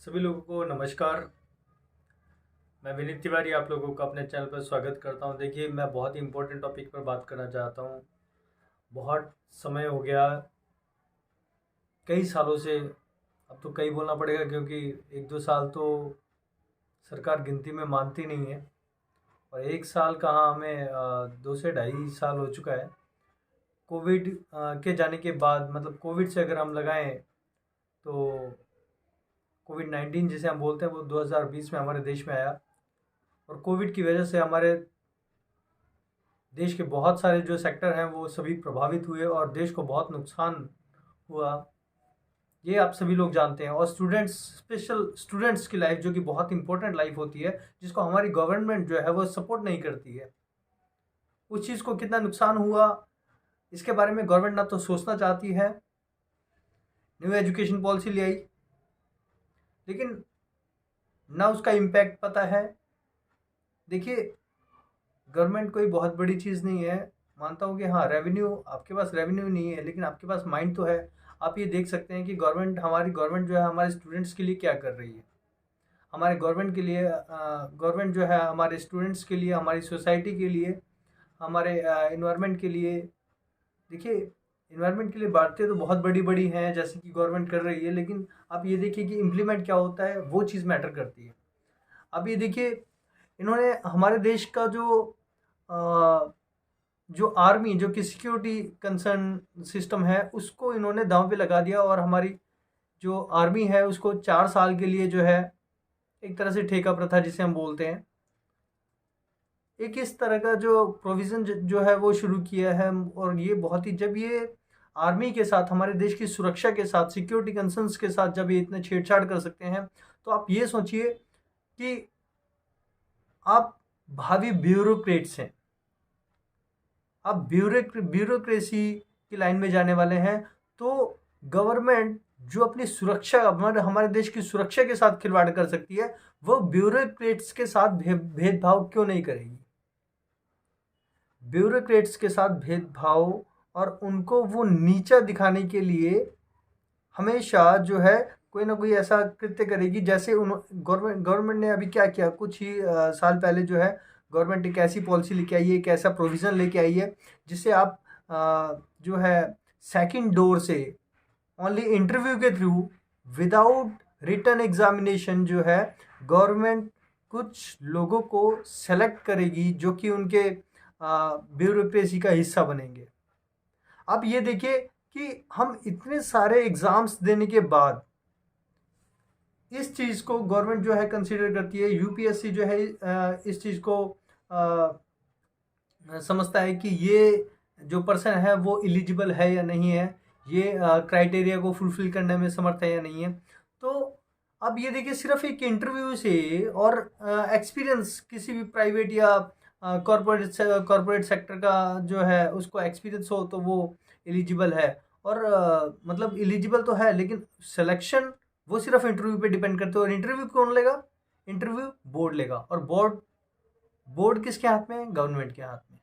सभी लोगों को नमस्कार। मैं विनीत तिवारी आप लोगों का अपने चैनल पर स्वागत करता हूं। देखिए, मैं बहुत ही इम्पोर्टेंट टॉपिक पर बात करना चाहता हूं। बहुत समय हो गया, कई सालों से, अब तो कई बोलना पड़ेगा क्योंकि 1-2 साल तो सरकार गिनती में मानती नहीं है। और 1 साल कहाँ, हमें 2 से ढाई साल हो चुका है कोविड के जाने के बाद। मतलब कोविड से अगर हम लगाएं तो कोविड-19 जिसे हम बोलते हैं वो 2020 में हमारे देश में आया। और कोविड की वजह से हमारे देश के बहुत सारे जो सेक्टर हैं वो सभी प्रभावित हुए और देश को बहुत नुकसान हुआ। ये आप सभी लोग जानते हैं। और स्टूडेंट्स, स्पेशल स्टूडेंट्स की लाइफ जो कि बहुत इंपॉर्टेंट लाइफ होती है, जिसको हमारी गवर्नमेंट जो है वो सपोर्ट नहीं करती है, उस चीज़ को कितना नुकसान हुआ इसके बारे में गवर्नमेंट ना तो सोचना चाहती है। न्यू एजुकेशन पॉलिसी ले आई, लेकिन ना उसका इम्पैक्ट पता है। देखिए, गवर्नमेंट कोई बहुत बड़ी चीज़ नहीं है। मानता हूँ कि हाँ, रेवेन्यू, आपके पास रेवेन्यू नहीं है लेकिन आपके पास माइंड तो है। आप ये देख सकते हैं कि हमारी गवर्नमेंट जो है हमारे स्टूडेंट्स के लिए क्या कर रही है। हमारे गवर्नमेंट के लिए, गवर्नमेंट जो है हमारे स्टूडेंट्स के लिए, हमारी सोसाइटी के लिए, हमारे इन्वायरमेंट के लिए। देखिए, इन्वायरमेंट के लिए बातें तो बहुत बड़ी बड़ी हैं जैसे कि गवर्नमेंट कर रही है, लेकिन आप ये देखिए कि इम्प्लीमेंट क्या होता है, वो चीज़ मैटर करती है। अब ये देखिए, इन्होंने हमारे देश का जो आर्मी, जो कि सिक्योरिटी कंसर्न सिस्टम है, उसको इन्होंने दांव पे लगा दिया। और हमारी जो आर्मी है उसको 4 साल के लिए जो है एक तरह से ठेका प्रथा जिसे हम बोलते हैं, एक इस तरह का जो प्रोविज़न जो है वो शुरू किया है। और ये बहुत ही, जब ये आर्मी के साथ, हमारे देश की सुरक्षा के साथ, सिक्योरिटी कंसर्न्स के साथ जब ये इतने छेड़छाड़ कर सकते हैं, तो आप ये सोचिए कि आप भावी ब्यूरोक्रेट्स हैं, आप ब्यूरोक्रेसी की लाइन में जाने वाले हैं। तो गवर्नमेंट जो अपनी सुरक्षा, हमारे हमारे देश की सुरक्षा के साथ खिलवाड़ कर सकती है, वो ब्यूरोक्रेट्स के साथ भेदभाव क्यों नहीं करेगी। ब्यूरोक्रेट्स के साथ भेदभाव और उनको वो नीचा दिखाने के लिए हमेशा जो है कोई ना कोई ऐसा कृत्य करेगी। जैसे गवर्नमेंट ने अभी क्या किया, कुछ ही साल पहले जो है गवर्नमेंट एक ऐसी पॉलिसी लेके आई है, एक ऐसा प्रोविज़न लेके आई है जिससे आप जो है सेकंड डोर से, ओनली इंटरव्यू के थ्रू, विदाउट रिटन एग्जामिनेशन जो है, गवर्नमेंट कुछ लोगों को सेलेक्ट करेगी जो कि उनके ब्यूरोक्रेसी का हिस्सा बनेंगे। अब ये देखिए कि हम इतने सारे एग्ज़ाम्स देने के बाद इस चीज़ को गवर्नमेंट जो है कंसीडर करती है। यूपीएससी जो है इस चीज़ को समझता है कि ये जो पर्सन है वो एलिजिबल है या नहीं है, ये क्राइटेरिया को फुलफिल करने में समर्थ है या नहीं है। तो अब ये देखिए, सिर्फ एक इंटरव्यू से और एक्सपीरियंस, किसी भी प्राइवेट या कॉरपोरेट सेक्टर का जो है उसको एक्सपीरियंस हो तो वो एलिजिबल है। और मतलब एलिजिबल तो है, लेकिन सिलेक्शन वो सिर्फ इंटरव्यू पे डिपेंड करते हैं। और इंटरव्यू कौन लेगा? इंटरव्यू बोर्ड लेगा। और बोर्ड बोर्ड किसके हाथ में है? गवर्नमेंट के हाथ में।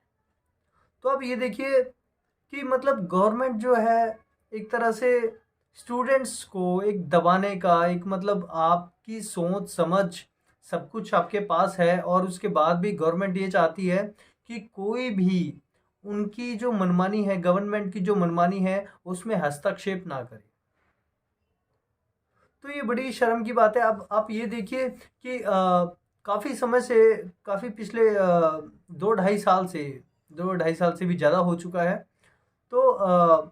तो अब ये देखिए कि मतलब गवर्नमेंट जो है एक तरह से स्टूडेंट्स को एक दबाने का, एक मतलब आपकी सोच समझ सब कुछ आपके पास है और उसके बाद भी गवर्नमेंट ये चाहती है कि कोई भी उनकी जो मनमानी है, गवर्नमेंट की जो मनमानी है, उसमें हस्तक्षेप ना करे। तो ये बड़ी शर्म की बात है। अब आप ये देखिए कि काफ़ी समय से, काफ़ी पिछले 2-2.5 साल से, 2-2.5 साल से भी ज़्यादा हो चुका है। तो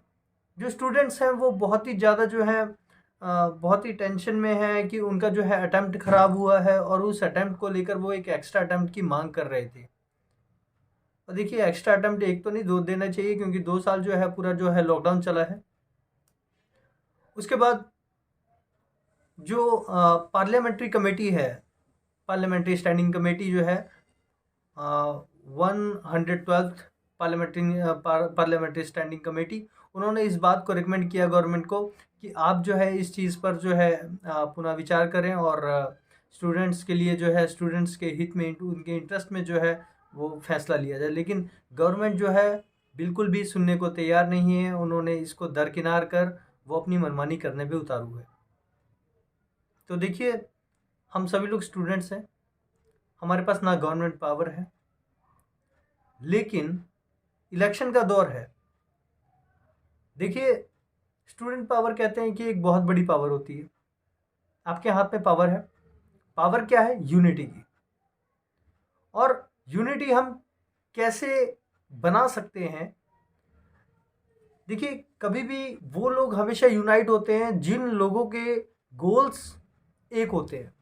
जो स्टूडेंट्स हैं वो बहुत ही ज़्यादा जो है बहुत ही टेंशन में है कि उनका जो है अटेम्प्ट ख़राब हुआ है और उस अटेम्प्ट को लेकर वो एक एक्स्ट्रा अटेम्प्ट की मांग कर रहे थे। और देखिए, एक्स्ट्रा अटेम्प्ट एक तो नहीं, 2 देना चाहिए क्योंकि 2 साल जो है पूरा जो है लॉकडाउन चला है। उसके बाद जो पार्लियामेंट्री कमेटी है, पार्लियामेंट्री स्टैंडिंग कमेटी जो है, 112th पार्लियामेंट्री स्टैंडिंग कमेटी, उन्होंने इस बात को रिकमेंड किया गवर्नमेंट को कि आप जो है इस चीज़ पर जो है पुनः विचार करें और स्टूडेंट्स के लिए जो है, स्टूडेंट्स के हित में, उनके इंटरेस्ट में जो है वो फैसला लिया जाए। लेकिन गवर्नमेंट जो है बिल्कुल भी सुनने को तैयार नहीं है। उन्होंने इसको दरकिनार कर वो अपनी मनमानी करने पे उतारू है। तो देखिए, हम सभी लोग स्टूडेंट्स हैं, हमारे पास ना गवर्नमेंट पावर है, लेकिन इलेक्शन का दौर है। देखिए, स्टूडेंट पावर कहते हैं कि एक बहुत बड़ी पावर होती है। आपके हाथ में पावर है। पावर क्या है? यूनिटी की। और यूनिटी हम कैसे बना सकते हैं? देखिए, कभी भी वो लोग हमेशा यूनाइट होते हैं जिन लोगों के गोल्स एक होते हैं।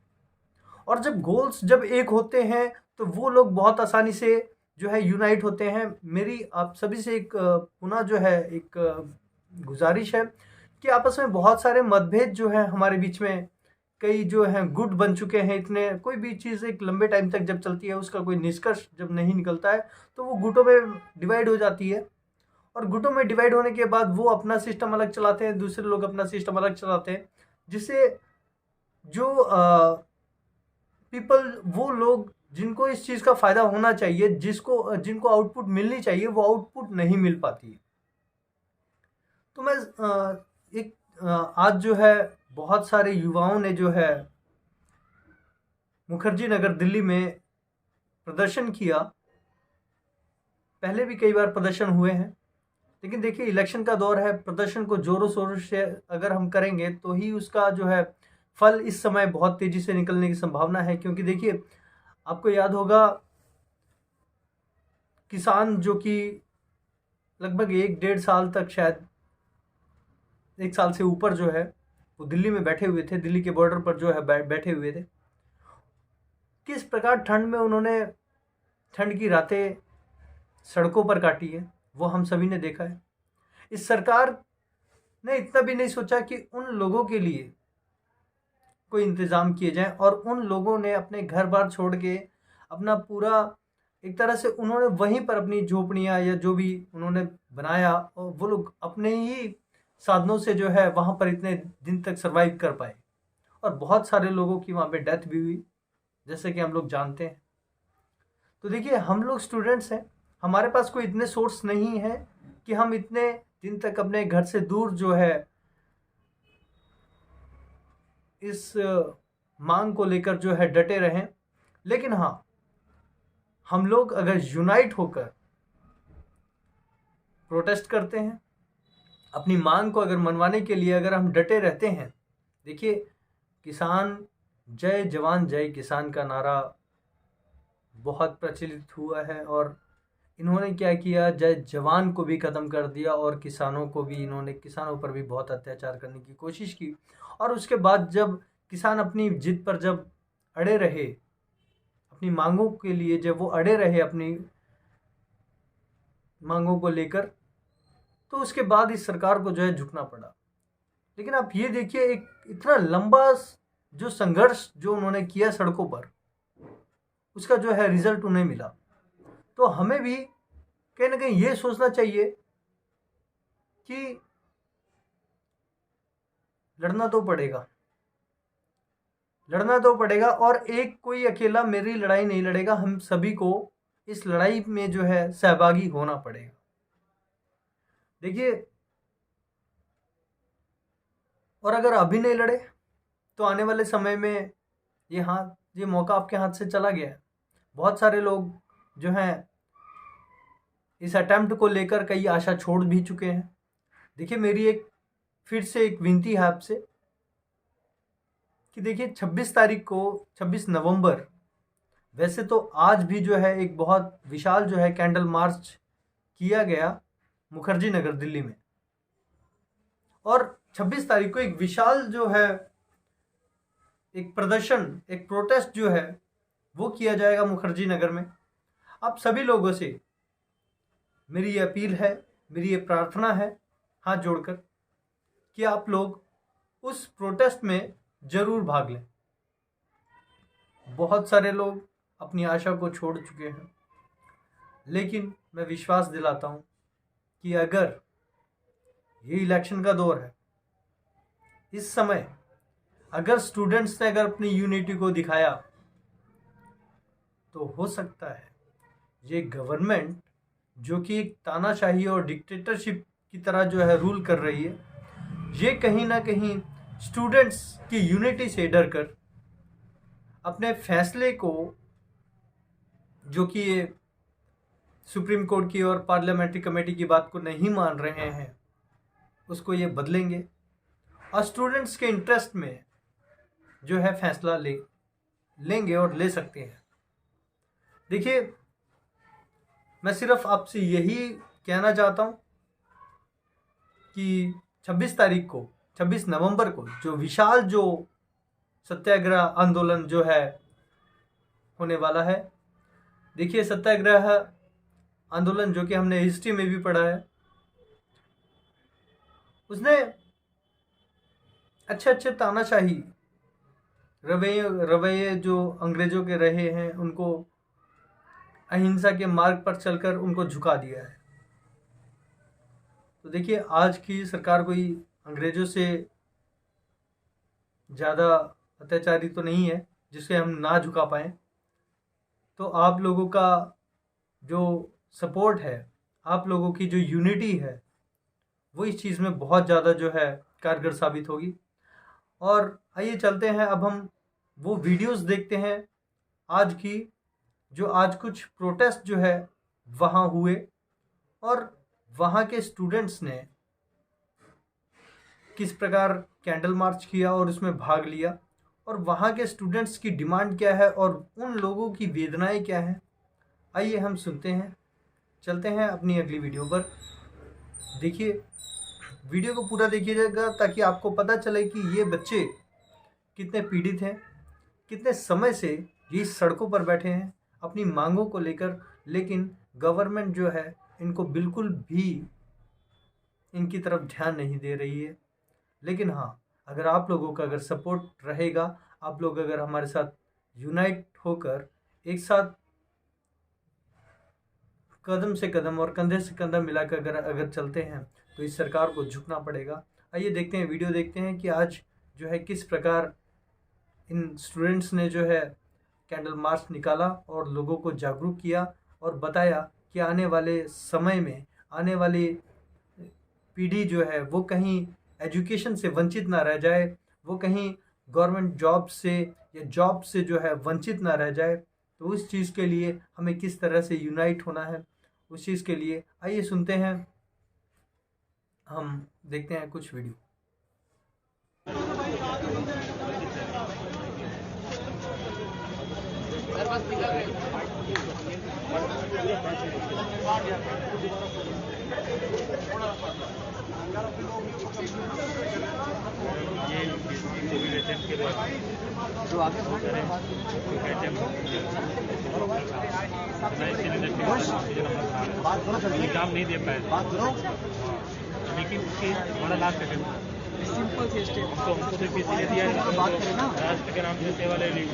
और जब गोल्स जब एक होते हैं तो वो लोग बहुत आसानी से जो है यूनाइट होते हैं। मेरी आप सभी से एक पुनः जो है एक गुजारिश है कि आपस में बहुत सारे मतभेद जो है हमारे बीच में, कई जो हैं गुट बन चुके हैं इतने। कोई भी चीज़ एक लंबे टाइम तक जब चलती है, उसका कोई निष्कर्ष जब नहीं निकलता है, तो वो गुटों में डिवाइड हो जाती है। और गुटों में डिवाइड होने के बाद वो अपना सिस्टम अलग चलाते हैं, दूसरे लोग अपना सिस्टम अलग चलाते हैं, जिससे जो पीपल, वो लोग जिनको इस चीज़ का फ़ायदा होना चाहिए, जिनको आउटपुट मिलनी चाहिए, वो आउटपुट नहीं मिल पाती है। तो मैं आज जो है बहुत सारे युवाओं ने जो है मुखर्जी नगर दिल्ली में प्रदर्शन किया। पहले भी कई बार प्रदर्शन हुए हैं, लेकिन देखिए, इलेक्शन का दौर है। प्रदर्शन को जोरों शोरों से अगर हम करेंगे तो ही उसका जो है फल इस समय बहुत तेजी से निकलने की संभावना है। क्योंकि देखिए, आपको याद होगा, किसान जो कि लगभग 1-1.5 साल तक, शायद 1 साल से ऊपर जो है, वो दिल्ली में बैठे हुए थे, दिल्ली के बॉर्डर पर जो है बैठे हुए थे। किस प्रकार ठंड में उन्होंने ठंड की रातें सड़कों पर काटी है, वो हम सभी ने देखा है। इस सरकार ने इतना भी नहीं सोचा कि उन लोगों के लिए कोई इंतज़ाम किए जाएं, और उन लोगों ने अपने घर बार छोड़ के अपना पूरा, एक तरह से उन्होंने वहीं पर अपनी झोपड़ियाँ या जो भी उन्होंने बनाया, और वो लोग अपने ही साधनों से जो है वहाँ पर इतने दिन तक सर्वाइव कर पाए। और बहुत सारे लोगों की वहाँ पे डेथ भी हुई, जैसे कि हम लोग जानते हैं। तो देखिए, हम लोग स्टूडेंट्स हैं, हमारे पास कोई इतने सोर्स नहीं है कि हम इतने दिन तक अपने घर से दूर जो है इस मांग को लेकर जो है डटे रहें। लेकिन हाँ, हम लोग अगर यूनाइट होकर प्रोटेस्ट करते हैं, अपनी मांग को अगर मनवाने के लिए अगर हम डटे रहते हैं। देखिए, किसान, जय जवान जय किसान का नारा बहुत प्रचलित हुआ है, और इन्होंने क्या किया, जय जवान को भी ख़त्म कर दिया, और किसानों पर भी बहुत अत्याचार करने की कोशिश की। और उसके बाद जब किसान अपनी जिद पर जब अड़े रहे, अपनी मांगों के लिए जब वो अड़े रहे अपनी मांगों को लेकर, तो उसके बाद इस सरकार को जो है झुकना पड़ा। लेकिन आप ये देखिए, एक इतना लंबा जो संघर्ष जो उन्होंने किया सड़कों पर, उसका जो है रिजल्ट उन्हें मिला। तो हमें भी कहीं ना कहीं ये सोचना चाहिए कि लड़ना तो पड़ेगा, और एक कोई अकेला मेरी लड़ाई नहीं लड़ेगा, हम सभी को इस लड़ाई में जो है सहभागी होना पड़ेगा। देखिए, और अगर अभी नहीं लड़े तो आने वाले समय में ये मौका आपके हाथ से चला गया है। बहुत सारे लोग जो हैं इस अटेम्प्ट को लेकर कई आशा छोड़ भी चुके हैं। देखिए, मेरी फिर से एक विनती है आपसे कि देखिए, 26 नवंबर, वैसे तो आज भी जो है एक बहुत विशाल जो है कैंडल मार्च किया गया मुखर्जी नगर दिल्ली में, और 26 तारीख को एक विशाल जो है एक प्रदर्शन, एक प्रोटेस्ट जो है वो किया जाएगा मुखर्जी नगर में। आप सभी लोगों से मेरी ये अपील है, मेरी ये प्रार्थना है हाथ जोड़कर, कि आप लोग उस प्रोटेस्ट में ज़रूर भाग लें। बहुत सारे लोग अपनी आशा को छोड़ चुके हैं, लेकिन मैं विश्वास दिलाता हूँ कि अगर ये इलेक्शन का दौर है, इस समय अगर स्टूडेंट्स ने अगर अपनी यूनिटी को दिखाया, तो हो सकता है ये गवर्नमेंट, जो कि एक तानाशाही और डिक्टेटरशिप की तरह जो है रूल कर रही है, ये कहीं ना कहीं स्टूडेंट्स की यूनिटी से डरकर अपने फैसले को, जो कि ये सुप्रीम कोर्ट की और पार्लियामेंट्री कमेटी की बात को नहीं मान रहे हैं, उसको ये बदलेंगे और स्टूडेंट्स के इंटरेस्ट में जो है फैसला लेंगे और ले सकते हैं। देखिए, मैं सिर्फ आपसे यही कहना चाहता हूँ कि 26 नवंबर को जो विशाल जो सत्याग्रह आंदोलन जो है होने वाला है। देखिए, सत्याग्रह आंदोलन जो कि हमने हिस्ट्री में भी पढ़ा है, उसने अच्छे तानाशाही रवैये जो अंग्रेजों के रहे हैं, उनको अहिंसा के मार्ग पर चलकर उनको झुका दिया है। तो देखिए, आज की सरकार कोई अंग्रेजों से ज़्यादा अत्याचारी तो नहीं है जिसे हम ना झुका पाएँ। तो आप लोगों का जो सपोर्ट है, आप लोगों की जो यूनिटी है, वो इस चीज़ में बहुत ज़्यादा जो है कारगर साबित होगी। और आइए चलते हैं, अब हम वो वीडियोस देखते हैं आज की, जो आज कुछ प्रोटेस्ट जो है वहाँ हुए और वहाँ के स्टूडेंट्स ने किस प्रकार कैंडल मार्च किया और उसमें भाग लिया, और वहाँ के स्टूडेंट्स की डिमांड क्या है और उन लोगों की वेदनाएं क्या हैं। आइए हम सुनते हैं, चलते हैं अपनी अगली वीडियो पर। देखिए, वीडियो को पूरा देखिएगा ताकि आपको पता चले कि ये बच्चे कितने पीड़ित हैं, कितने समय से ये सड़कों पर बैठे हैं अपनी मांगों को लेकर, लेकिन गवर्नमेंट जो है इनको बिल्कुल भी इनकी तरफ ध्यान नहीं दे रही है। लेकिन हाँ, अगर आप लोगों का अगर सपोर्ट रहेगा, आप लोग अगर हमारे साथ यूनाइट होकर एक साथ कदम से कदम और कंधे से कंधा मिलाकर अगर चलते हैं तो इस सरकार को झुकना पड़ेगा। आइए देखते हैं, वीडियो देखते हैं कि आज जो है किस प्रकार इन स्टूडेंट्स ने जो है कैंडल मार्च निकाला और लोगों को जागरूक किया और बताया कि आने वाले समय में आने वाली पीढ़ी जो है वो कहीं एजुकेशन से वंचित ना रह जाए, वो कहीं गवर्नमेंट जॉब से या जॉब से जो है वंचित ना रह जाए। तो उस चीज़ के लिए हमें किस तरह से यूनाइट होना है, उस चीज़ के लिए आइए सुनते हैं, हम देखते हैं कुछ वीडियो। जो आगे एग्जाम नहीं दे पाए, लेकिन उसकी बड़ा लाभ सिंपल से स्टेप हमको सिर्फ इसलिए दिया है बात करें ना, राष्ट्र के नाम से सेवा ले ली,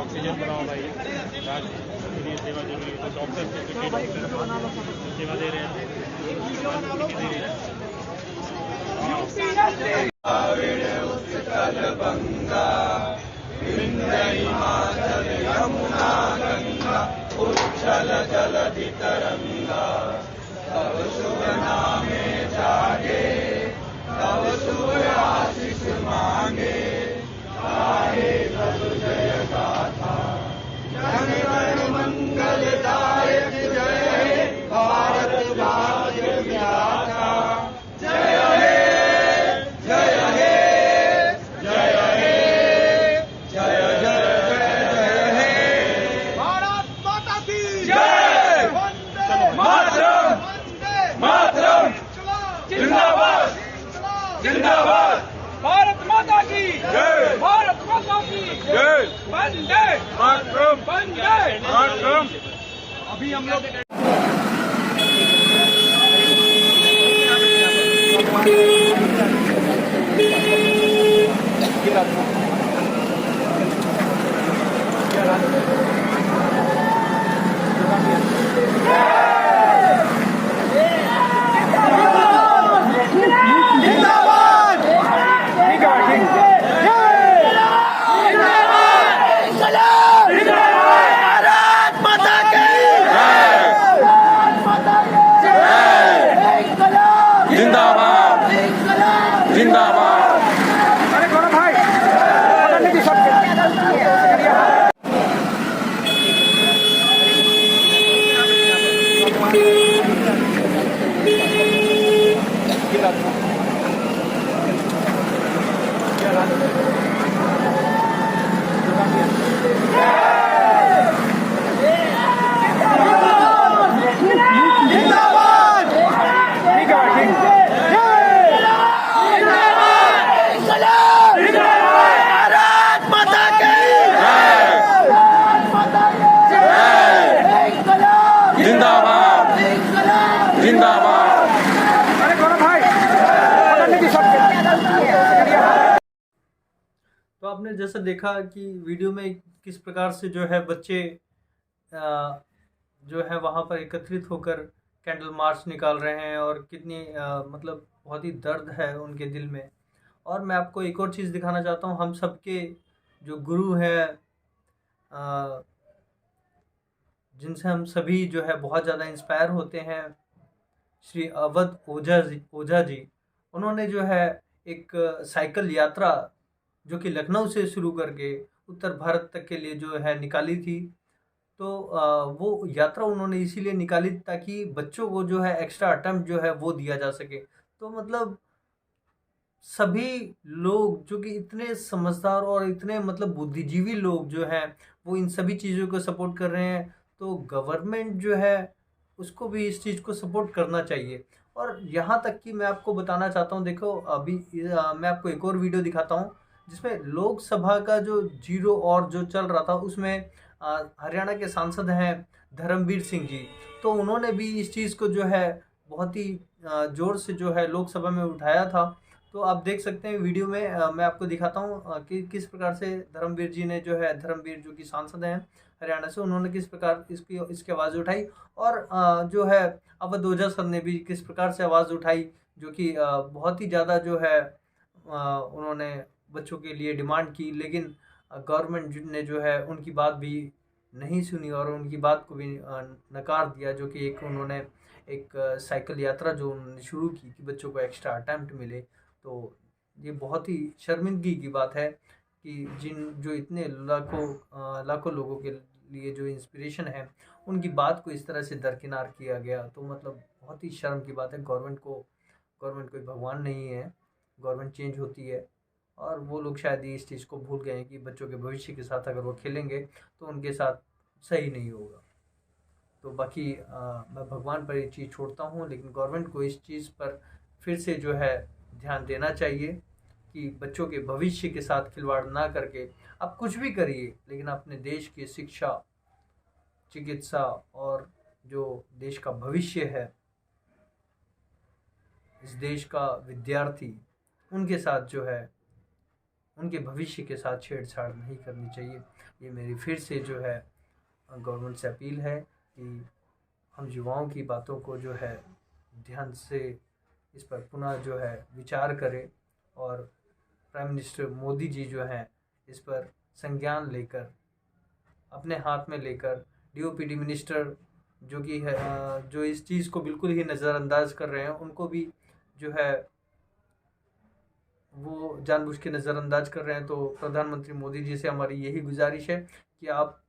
ऑक्सीजन बनाओ भाई, राष्ट्र के लिए सेवा जरूरी है। तो डॉक्टर सेवा दे रहे हैं, उच्छल जलधि तरंगा, तब शुभ नामे जागे, तब शुभ आशीष मांगे, गाहे तब जय गाथा, जन गण मंगलदायक जय, भारत भाग्य व्याथा, जय हे जय हे जय हे जय जय जय हे, भारत माता की जय, मातरम मातरम, जिंदाबाद जिंदाबाद, भारत माता की जय, भारत माता की जय, वंदे मातरम वंदे मातरम। अभी हम लोग जिंदाबाद जिंदाबाद। जिंदाबाद जिंदाबाद। तो आपने जैसा देखा कि वीडियो में किस प्रकार से जो है बच्चे जो है वहाँ पर एकत्रित होकर कैंडल मार्च निकाल रहे हैं और कितनी मतलब बहुत ही दर्द है उनके दिल में। और मैं आपको एक और चीज़ दिखाना चाहता हूँ, हम सबके जो गुरु हैं जिनसे हम सभी जो है बहुत ज़्यादा इंस्पायर होते हैं, श्री अवध ओझा जी, उन्होंने जो है एक साइकिल यात्रा जो कि लखनऊ से शुरू करके उत्तर भारत तक के लिए जो है निकाली थी। तो वो यात्रा उन्होंने इसीलिए निकाली ताकि बच्चों को जो है एक्स्ट्रा अटेम्प्ट जो है वो दिया जा सके। तो मतलब सभी लोग जो कि इतने समझदार और इतने मतलब बुद्धिजीवी लोग जो हैं वो इन सभी चीज़ों को सपोर्ट कर रहे हैं, तो गवर्नमेंट जो है उसको भी इस चीज़ को सपोर्ट करना चाहिए। और यहाँ तक कि मैं आपको बताना चाहता हूँ, देखो अभी मैं आपको एक और वीडियो दिखाता हूँ जिसमें लोकसभा का जो 0 और जो चल रहा था उसमें हरियाणा के सांसद हैं धर्मवीर सिंह जी, तो उन्होंने भी इस चीज़ को जो है बहुत ही ज़ोर से जो है लोकसभा में उठाया था। तो आप देख सकते हैं वीडियो में, मैं आपको दिखाता हूँ कि किस प्रकार से धर्मवीर जी ने जो है, धर्मवीर जो कि सांसद हैं हरियाणा से, उन्होंने किस प्रकार इसकी आवाज़ उठाई। और जो है अवध ओझा सर ने भी किस प्रकार से आवाज़ उठाई, जो कि बहुत ही ज़्यादा जो है उन्होंने बच्चों के लिए डिमांड की, लेकिन गवर्नमेंट ने जो है उनकी बात भी नहीं सुनी और उनकी बात को भी नकार दिया। जो कि उन्होंने एक साइकिल यात्रा जो उन्होंने शुरू की कि बच्चों को एक्स्ट्रा अटेम्प्ट मिले। तो ये बहुत ही शर्मिंदगी की बात है कि जो इतने लाखों लोगों के लिए जो इंस्पिरेशन है उनकी बात को इस तरह से दरकिनार किया गया। तो मतलब बहुत ही शर्म की बात है। गवर्नमेंट कोई भगवान नहीं है, गवर्नमेंट चेंज होती है और वो लोग शायद इस चीज़ को भूल गए हैं कि बच्चों के भविष्य के साथ अगर वो खेलेंगे तो उनके साथ सही नहीं होगा। तो बाकी मैं भगवान पर ये चीज़ छोड़ता हूँ, लेकिन गवर्नमेंट को इस चीज़ पर फिर से जो है ध्यान देना चाहिए कि बच्चों के भविष्य के साथ खिलवाड़ ना करके आप कुछ भी करिए, लेकिन अपने देश की शिक्षा, चिकित्सा और जो देश का भविष्य है, इस देश का विद्यार्थी, उनके साथ जो है उनके भविष्य के साथ छेड़छाड़ नहीं करनी चाहिए। ये मेरी फिर से जो है गवर्नमेंट से अपील है कि हम युवाओं की बातों को जो है ध्यान से इस पर पुनः जो है विचार करें और प्राइम मिनिस्टर मोदी जी जो हैं इस पर संज्ञान लेकर, अपने हाथ में लेकर, DOPT मिनिस्टर जो कि है जो इस चीज़ को बिल्कुल ही नज़रअंदाज कर रहे हैं, उनको भी जो है वो जानबूझ के नज़रअंदाज कर रहे हैं। तो प्रधानमंत्री मोदी जी से हमारी यही गुजारिश है कि आप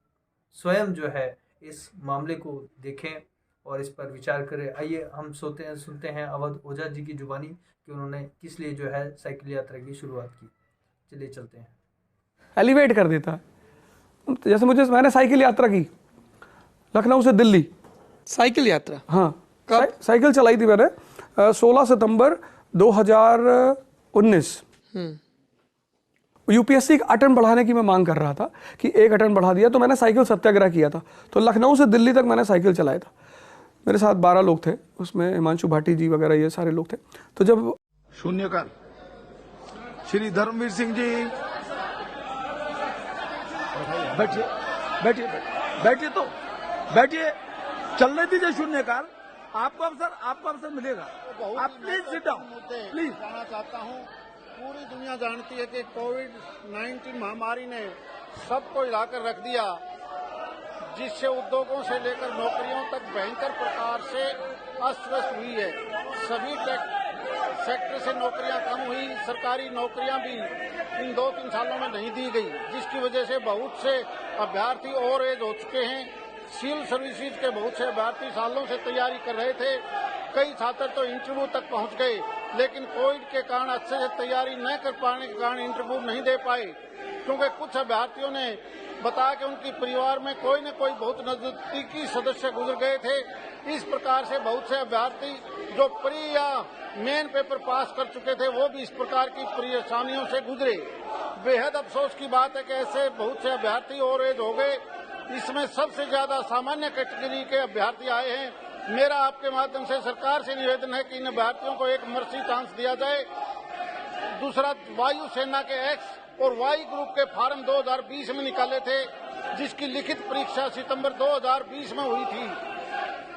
स्वयं जो है इस मामले को देखें और इस पर विचार करें। आइए हम सुनते हैं अवध ओझा जी की जुबानी कि उन्होंने किस लिए जो है साइकिल यात्रा की शुरुआत की। चलिए चलते हैं। एलिवेट कर देता है। जैसे मैंने साइकिल यात्रा की लखनऊ से दिल्ली। साइकिल यात्रा? हाँ, कब? साइकिल चलाई थी मैंने 16 सितंबर 2019। UPSC का अटेम्प्ट बढ़ाने की मैं मांग कर रहा था कि एक अटेम्प्ट बढ़ा दिया, तो मैंने साइकिल सत्याग्रह किया था। तो लखनऊ से दिल्ली तक मैंने साइकिल चलाया था। मेरे साथ 12 लोग थे, उसमें हिमांशु भाटी जी वगैरह ये सारे लोग थे। तो जब शून्यकाल श्री धर्मवीर सिंह जी बैठिए बैठिए बैठिए तो बैठिए, चलने दीजिए शून्यकाल। आपको अवसर मिलेगा। आप प्लीज सिट डाउन प्लीज। कहना चाहता हूँ, पूरी दुनिया जानती है कि कोविड-19 महामारी ने सबको हिलाकर रख दिया, जिससे उद्योगों से लेकर नौकरियों तक भयंकर प्रकार से अस्त व्यस्त हुई है। सभी सेक्टर से नौकरियां कम हुई, सरकारी नौकरियां भी इन 2-3 सालों में नहीं दी गई, जिसकी वजह से बहुत से अभ्यर्थी ओवर एज हो चुके हैं। सिविल सर्विसेज के बहुत से अभ्यर्थी सालों से तैयारी कर रहे थे, कई छात्र तो इंटरव्यू तक पहुंच गए, लेकिन कोविड के कारण अच्छे से तैयारी न कर पाने के कारण इंटरव्यू नहीं दे पाए, क्योंकि कुछ अभ्यर्थियों ने बताया कि उनकी परिवार में कोई न कोई बहुत नजदीकी सदस्य गुजर गए थे। इस प्रकार से बहुत से अभ्यर्थी जो प्री या मेन पेपर पास कर चुके थे वो भी इस प्रकार की परेशानियों से गुजरे। बेहद अफसोस की बात है कि ऐसे बहुत से अभ्यर्थी और एज हो गए। इसमें सबसे ज्यादा सामान्य कैटेगरी के अभ्यर्थी आए हैं। मेरा आपके माध्यम से सरकार से निवेदन है कि इन अभ्यर्थियों को एक मर्सी चांस दिया जाए। दूसरा, वायुसेना के एक्स और वाई ग्रुप के फार्म 2020 में निकाले थे, जिसकी लिखित परीक्षा सितंबर 2020 में हुई थी।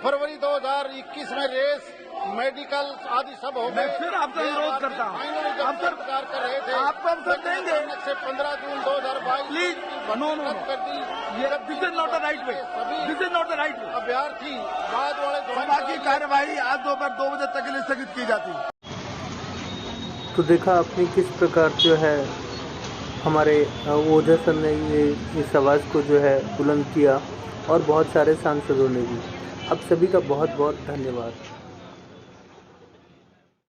फरवरी 2021 में रेस, मेडिकल आदि सब हो गए। मैं फिर आपका अनुरोध करता हूँ, हम सर प्रचार कर रहे थे, आपको अवसर देंगे से 15 जून 2022 प्लीज। नो कर दी। This is not the right way, this is not the right way. अभ्यर्थी बाद वाले सभा की कार्यवाही आज दोपहर 2 बजे तक के लिए स्थगित की जाती है। तो देखा आपने किस प्रकार जो है हमारे ओझा सर ने ये इस आवाज़ को जो है बुलंद किया और बहुत सारे सांसदों ने भी। आप सभी का बहुत बहुत धन्यवाद।